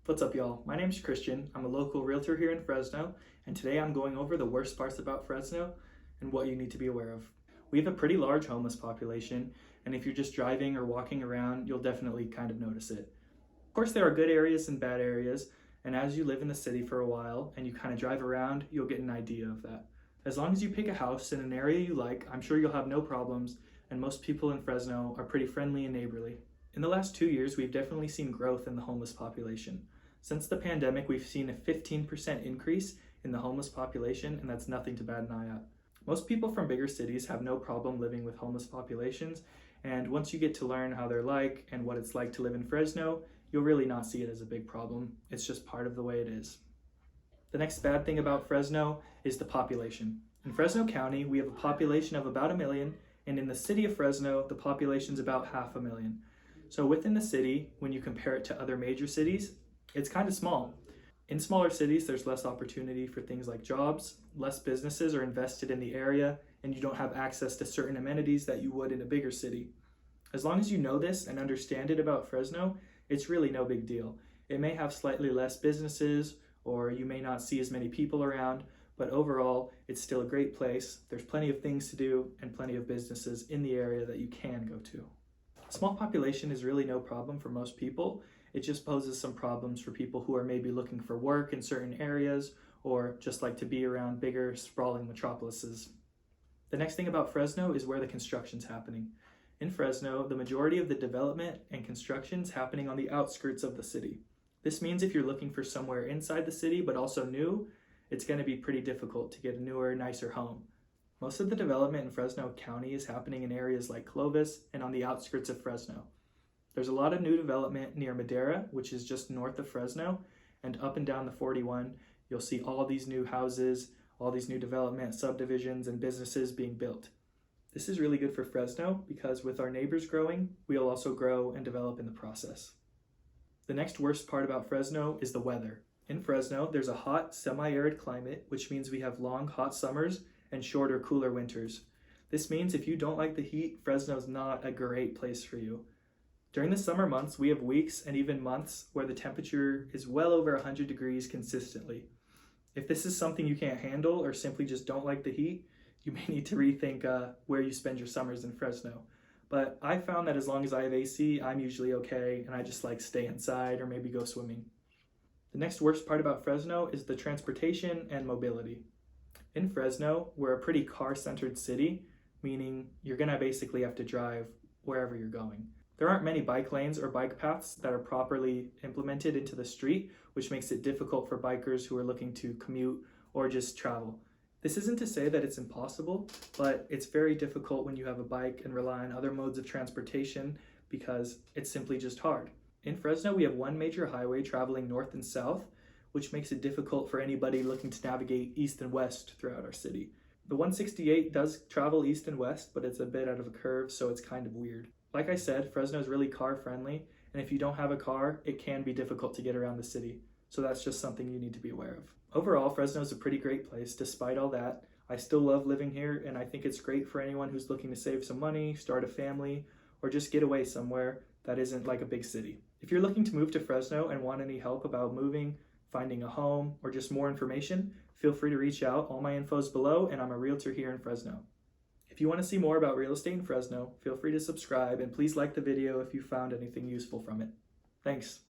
What's up, y'all? My name's Christian. I'm a local realtor here in Fresno, and today I'm going over the worst parts about Fresno and what you need to be aware of. We have a pretty large homeless population, and if you're just driving or walking around, you'll definitely kind of notice it. Of course, there are good areas and bad areas, and as you live in the city for a while and you kind of drive around, you'll get an idea of that. As long as you pick a house in an area you like, I'm sure you'll have no problems, and most people in Fresno are pretty friendly and neighborly. In the last 2 years, we've definitely seen growth in the homeless population. Since the pandemic, we've seen a 15% increase in the homeless population, and that's nothing to bat an eye at. Most people from bigger cities have no problem living with homeless populations, and once you get to learn how they're like and what it's like to live in Fresno, you'll really not see it as a big problem. It's just part of the way it is. The next bad thing about Fresno is the population. In Fresno County, we have a population of about 1 million, and in the city of Fresno, the population's about 500,000. So within the city, when you compare it to other major cities, it's kind of small. In smaller cities, there's less opportunity for things like jobs, less businesses are invested in the area, and you don't have access to certain amenities that you would in a bigger city. As long as you know this and understand it about Fresno, it's really no big deal. It may have slightly less businesses, or you may not see as many people around, but overall, it's still a great place. There's plenty of things to do and plenty of businesses in the area that you can go to. A small population is really no problem for most people. It just poses some problems for people who are maybe looking for work in certain areas or just like to be around bigger, sprawling metropolises. The next thing about Fresno is where the construction's happening. In Fresno, the majority of the development and construction's happening on the outskirts of the city. This means if you're looking for somewhere inside the city but also new, it's going to be pretty difficult to get a newer, nicer home. Most of the development in Fresno County is happening in areas like Clovis and on the outskirts of Fresno. There's a lot of new development near Madera, which is just north of Fresno, and up and down the 41, you'll see all these new houses, all these new development, subdivisions, and businesses being built. This is really good for Fresno because with our neighbors growing, we'll also grow and develop in the process. The next worst part about Fresno is the weather. In Fresno, there's a hot, semi-arid climate, which means we have long, hot summers and shorter, cooler winters. This means if you don't like the heat, Fresno's not a great place for you. During the summer months, we have weeks and even months where the temperature is well over 100 degrees consistently. If this is something you can't handle or simply just don't like the heat, you may need to rethink where you spend your summers in Fresno. But I found that as long as I have AC, I'm usually okay, and I just like stay inside or maybe go swimming. The next worst part about Fresno is the transportation and mobility. In Fresno, we're a pretty car-centered city, meaning you're gonna basically have to drive wherever you're going. There aren't many bike lanes or bike paths that are properly implemented into the street, which makes it difficult for bikers who are looking to commute or just travel. This isn't to say that it's impossible, but it's very difficult when you have a bike and rely on other modes of transportation because it's simply just hard. In Fresno, we have one major highway traveling north and south, which makes it difficult for anybody looking to navigate east and west throughout our city. The 168 does travel east and west, but it's a bit out of a curve, so it's kind of weird. Like I said, Fresno is really car friendly, and if you don't have a car, it can be difficult to get around the city. So that's just something you need to be aware of. Overall, Fresno is a pretty great place. Despite all that, I still love living here, and I think it's great for anyone who's looking to save some money, start a family, or just get away somewhere that isn't like a big city. If you're looking to move to Fresno and want any help about moving, finding a home, or just more information, feel free to reach out. All my info is below, and I'm a realtor here in Fresno. If you want to see more about real estate in Fresno, feel free to subscribe, and please like the video if you found anything useful from it. Thanks.